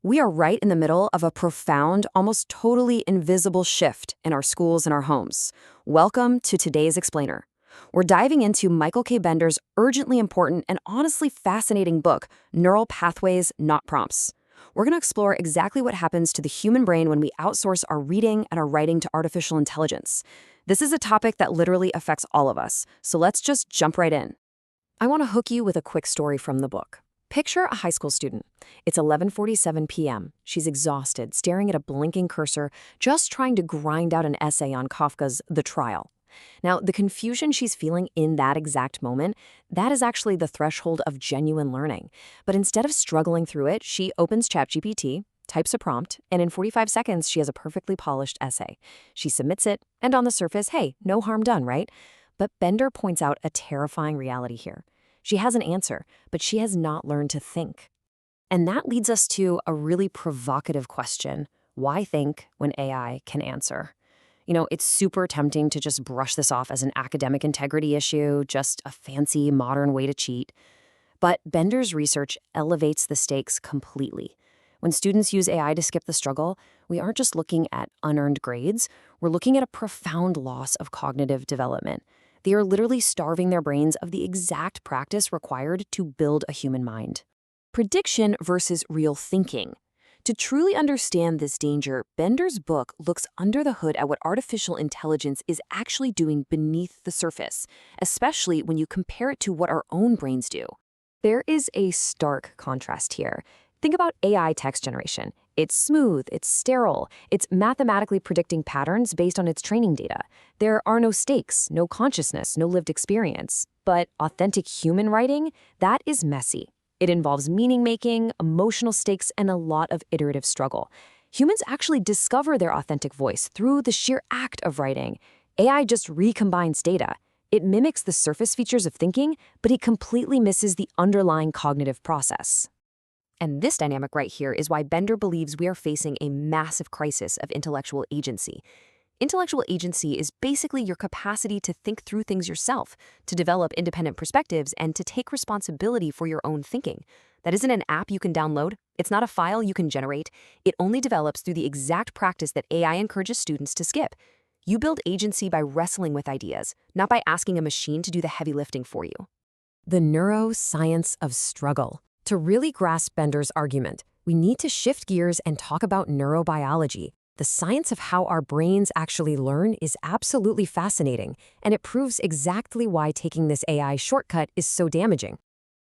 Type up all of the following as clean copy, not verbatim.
We are right in the middle of a profound, almost totally invisible shift in our schools and our homes. Welcome to today's Explainer. We're diving into Michael K. Bender's urgently important and honestly fascinating book, Neural Pathways, Not Prompts. We're going to explore exactly what happens to the human brain when we outsource our reading and our writing to artificial intelligence. This is a topic that literally affects all of us, so let's just jump right in. I want to hook you with a quick story from the book. Picture a high school student. It's 11:47 p.m. She's exhausted, staring at a blinking cursor, just trying to grind out an essay on Kafka's The Trial. Now, the confusion she's feeling in that exact moment, that is actually the threshold of genuine learning. But instead of struggling through it, she opens ChatGPT, types a prompt, and in 45 seconds, she has a perfectly polished essay. She submits it, and on the surface, hey, no harm done, right? But Bender points out a terrifying reality here. She has an answer, but she has not learned to think. And that leads us to a really provocative question. Why think when AI can answer? It's super tempting to just brush this off as an academic integrity issue, just a fancy modern way to cheat. But Bender's research elevates the stakes completely. When students use AI to skip the struggle, we aren't just looking at unearned grades, we're looking at a profound loss of cognitive development. They are literally starving their brains of the exact practice required to build a human mind. Prediction versus real thinking. To truly understand this danger, Bender's book looks under the hood at what artificial intelligence is actually doing beneath the surface, especially when you compare it to what our own brains do. There is a stark contrast here. Think about AI text generation. It's smooth, it's sterile, it's mathematically predicting patterns based on its training data. There are no stakes, no consciousness, no lived experience. But authentic human writing, that is messy. It involves meaning-making, emotional stakes, and a lot of iterative struggle. Humans actually discover their authentic voice through the sheer act of writing. AI just recombines data. It mimics the surface features of thinking, but it completely misses the underlying cognitive process. And this dynamic right here is why Bender believes we are facing a massive crisis of intellectual agency. Intellectual agency is basically your capacity to think through things yourself, to develop independent perspectives, and to take responsibility for your own thinking. That isn't an app you can download. It's not a file you can generate. It only develops through the exact practice that AI encourages students to skip. You build agency by wrestling with ideas, not by asking a machine to do the heavy lifting for you. The neuroscience of struggle. To really grasp Bender's argument, we need to shift gears and talk about neurobiology. The science of how our brains actually learn is absolutely fascinating, and it proves exactly why taking this AI shortcut is so damaging.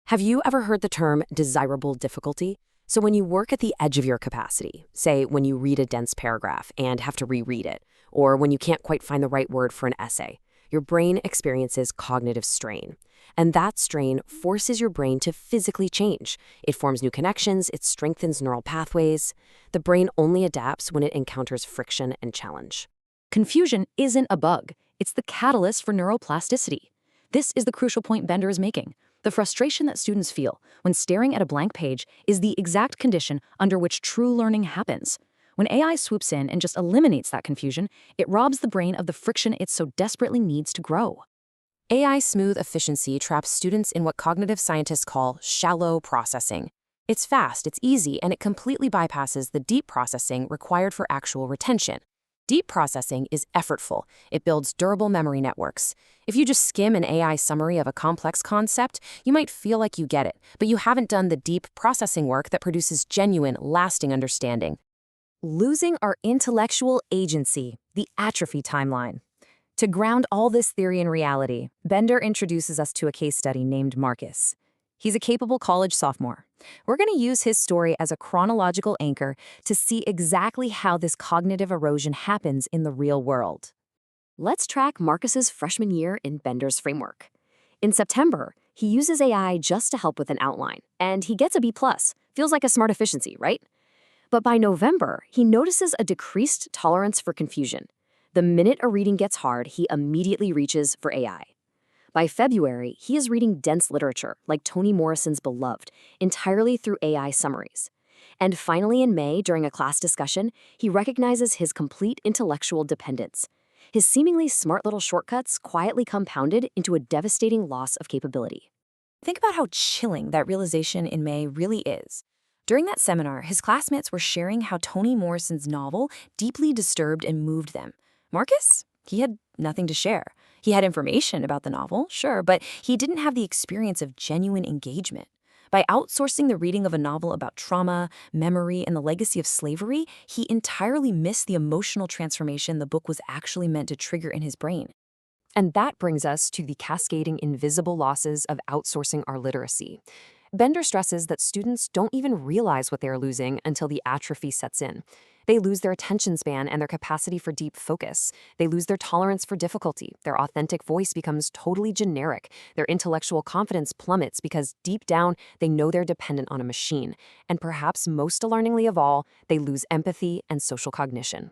Have you ever heard the term desirable difficulty? So when you work at the edge of your capacity, say when you read a dense paragraph and have to reread it, or when you can't quite find the right word for an essay, your brain experiences cognitive strain. And that strain forces your brain to physically change. It forms new connections, it strengthens neural pathways. The brain only adapts when it encounters friction and challenge. Confusion isn't a bug. It's the catalyst for neuroplasticity. This is the crucial point Bender is making. The frustration that students feel when staring at a blank page is the exact condition under which true learning happens. When AI swoops in and just eliminates that confusion, it robs the brain of the friction it so desperately needs to grow. AI smooth efficiency traps students in what cognitive scientists call shallow processing. It's fast, it's easy, and it completely bypasses the deep processing required for actual retention. Deep processing is effortful. It builds durable memory networks. If you just skim an AI summary of a complex concept, you might feel like you get it, but you haven't done the deep processing work that produces genuine, lasting understanding. Losing our intellectual agency, the atrophy timeline. To ground all this theory in reality, Bender introduces us to a case study named Marcus. He's a capable college sophomore. We're going to use his story as a chronological anchor to see exactly how this cognitive erosion happens in the real world. Let's track Marcus's freshman year in Bender's framework. In September, he uses AI just to help with an outline, and he gets a B+. Feels like a smart efficiency, right? But by November, he notices a decreased tolerance for confusion. The minute a reading gets hard, he immediately reaches for AI. By February, he is reading dense literature, like Toni Morrison's Beloved, entirely through AI summaries. And finally in May, during a class discussion, he recognizes his complete intellectual dependence. His seemingly smart little shortcuts quietly compounded into a devastating loss of capability. Think about how chilling that realization in May really is. During that seminar, his classmates were sharing how Toni Morrison's novel deeply disturbed and moved them. Marcus? He had nothing to share. He had information about the novel, sure, but he didn't have the experience of genuine engagement. By outsourcing the reading of a novel about trauma, memory, and the legacy of slavery, he entirely missed the emotional transformation the book was actually meant to trigger in his brain. And that brings us to the cascading invisible losses of outsourcing our literacy. Bender stresses that students don't even realize what they are losing until the atrophy sets in. They lose their attention span and their capacity for deep focus. They lose their tolerance for difficulty. Their authentic voice becomes totally generic. Their intellectual confidence plummets because deep down, they know they're dependent on a machine. And perhaps most alarmingly of all, they lose empathy and social cognition.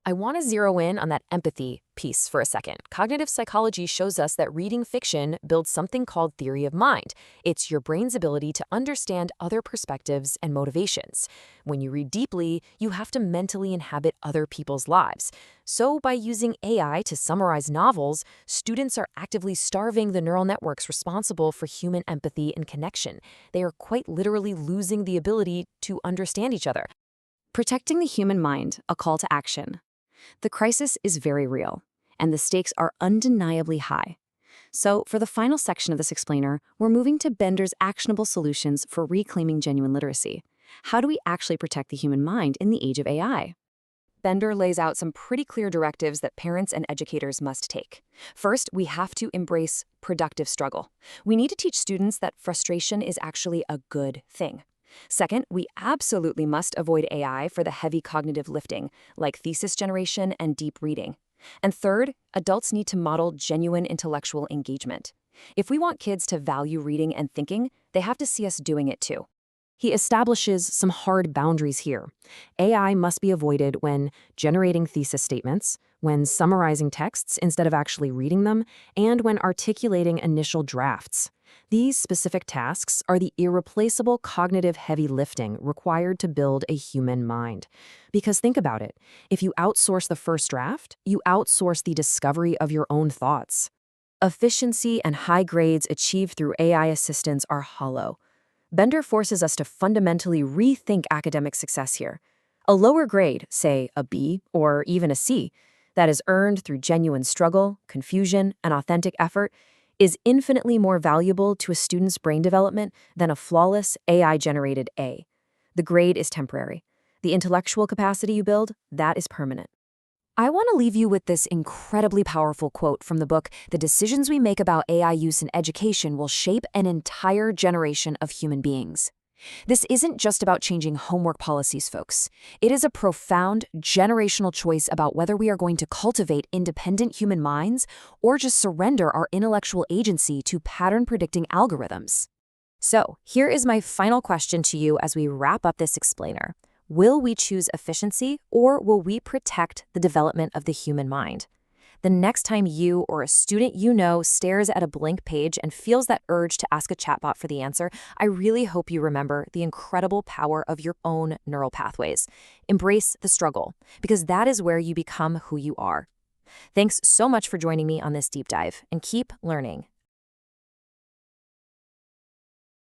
I want to zero in on that empathy piece for a second. Cognitive psychology shows us that reading fiction builds something called theory of mind. It's your brain's ability to understand other perspectives and motivations. When you read deeply, you have to mentally inhabit other people's lives. So by using AI to summarize novels, students are actively starving the neural networks responsible for human empathy and connection. They are quite literally losing the ability to understand each other. Protecting the human mind, a call to action. The crisis is very real, and the stakes are undeniably high. So, for the final section of this explainer, we're moving to Bender's actionable solutions for reclaiming genuine literacy. How do we actually protect the human mind in the age of AI? Bender lays out some pretty clear directives that parents and educators must take. First, we have to embrace productive struggle. We need to teach students that frustration is actually a good thing. Second, we absolutely must avoid AI for the heavy cognitive lifting, like thesis generation and deep reading. And third, adults need to model genuine intellectual engagement. If we want kids to value reading and thinking, they have to see us doing it too. He establishes some hard boundaries here. AI must be avoided when generating thesis statements, when summarizing texts instead of actually reading them, and when articulating initial drafts. These specific tasks are the irreplaceable cognitive heavy lifting required to build a human mind. Because think about it, if you outsource the first draft, you outsource the discovery of your own thoughts. Efficiency and high grades achieved through AI assistance are hollow. Bender forces us to fundamentally rethink academic success here. A lower grade, say a B or even a C, that is earned through genuine struggle, confusion, and authentic effort, is infinitely more valuable to a student's brain development than a flawless AI-generated A. The grade is temporary. The intellectual capacity you build, that is permanent. I want to leave you with this incredibly powerful quote from the book, "The decisions we make about AI use in education will shape an entire generation of human beings." This isn't just about changing homework policies, folks. It is a profound, generational choice about whether we are going to cultivate independent human minds or just surrender our intellectual agency to pattern-predicting algorithms. So, here is my final question to you as we wrap up this explainer. Will we choose efficiency or will we protect the development of the human mind? The next time you or a student you know stares at a blank page and feels that urge to ask a chatbot for the answer, I really hope you remember the incredible power of your own neural pathways. Embrace the struggle, because that is where you become who you are. Thanks so much for joining me on this deep dive, and keep learning.